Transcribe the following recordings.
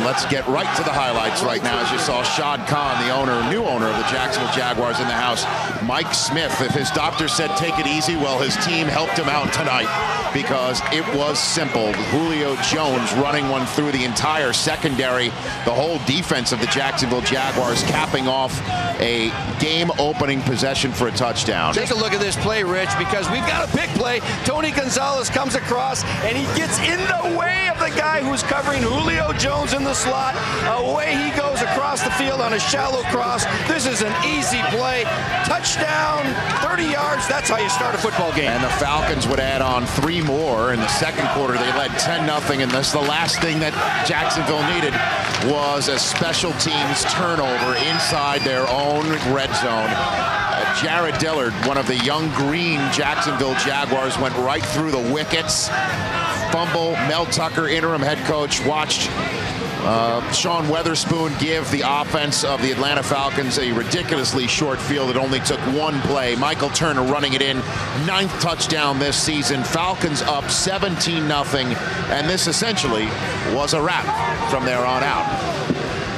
Let's get right to the highlights right now. As you saw, Shad Khan, the new owner of the Jacksonville Jaguars, in the house. Mike Smith, if his doctor said take it easy, well, his team helped him out tonight because it was simple. Julio Jones running one through the entire secondary, the whole defense of the Jacksonville Jaguars capping off a game-opening possession for a touchdown. Take a look at this play, Rich, because we've got a big play. Tony Gonzalez comes across, and he gets in the way of the guy who's covering Julio Jones in the slot. Away he goes across the field on a shallow cross. This is an easy play. Touchdown, 30 yards. That's how you start a football game. And the Falcons would add on 3 more in the second quarter. They led 10-0, and that's the last thing that Jacksonville needed was a special teams turnover inside their own red zone. Jared Dillard, one of the young green Jacksonville Jaguars, went right through the wickets. Fumble. Mel Tucker, interim head coach, watched Sean Weatherspoon give the offense of the Atlanta Falcons a ridiculously short field. It only took 1 play. Michael Turner running it in. 9th touchdown this season. Falcons up 17-0, and this essentially was a wrap from there on out.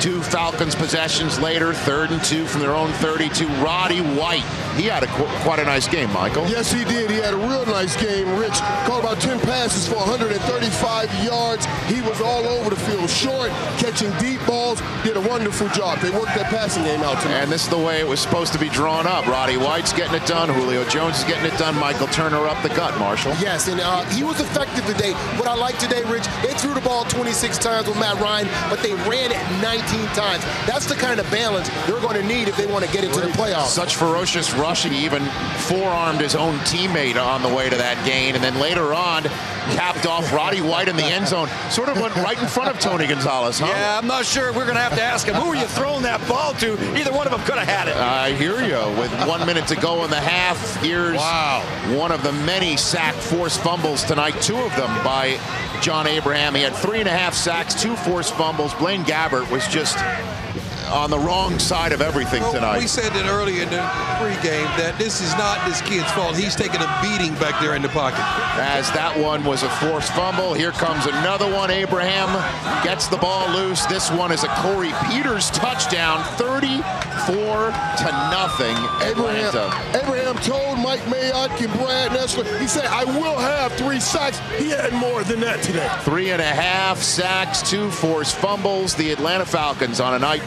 2 Falcons possessions later, 3rd and 2 from their own 32. Roddy White, he had quite a nice game, Michael. Yes, he did. He had a real nice game. Rich caught about 10 passes for 135 yards. He was all over the field, short, catching deep balls. Did a wonderful job. They worked that passing game out tonight. And this is the way it was supposed to be drawn up. Roddy White's getting it done. Julio Jones is getting it done. Michael Turner up the gut, Marshall. Yes, and he was effective today. What I like today, Rich, they threw the ball 26 times with Matt Ryan, but they ran it 19 times. That's the kind of balance they're going to need if they want to get into the playoffs. Such ferocious rushing, he even forearmed his own teammate on the way to that gain, and then later on capped off Roddy White in the end zone. Sort of went right in front of Tony Gonzalez, huh? Yeah, I'm not sure. We're going to have to ask him, who were you throwing that ball to? Either one of them could have had it. I hear you. With 1 minute to go in the half, here's one of the many sack forced fumbles tonight. 2 of them by John Abraham. He had 3.5 sacks, 2 forced fumbles. Blaine Gabbert was just on the wrong side of everything tonight. We said that earlier in the pregame that this is not this kid's fault. He's taking a beating back there in the pocket. As that one was a forced fumble, here comes another one. Abraham gets the ball loose. This one is a Corey Peters touchdown, 34-0 Atlanta. Abraham told Mike Mayock and Brad Nessler, he said, I will have 3 sacks. He had more than that today. 3.5 sacks, 2 forced fumbles. The Atlanta Falcons on a night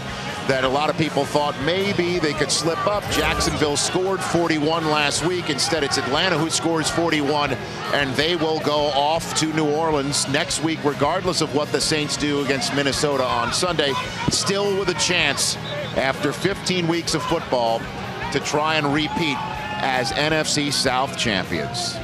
that a lot of people thought maybe they could slip up. Jacksonville scored 41 last week. Instead, it's Atlanta who scores 41, and they will go off to New Orleans next week, regardless of what the Saints do against Minnesota on Sunday. Still with a chance, after 15 weeks of football, to try and repeat as NFC South champions.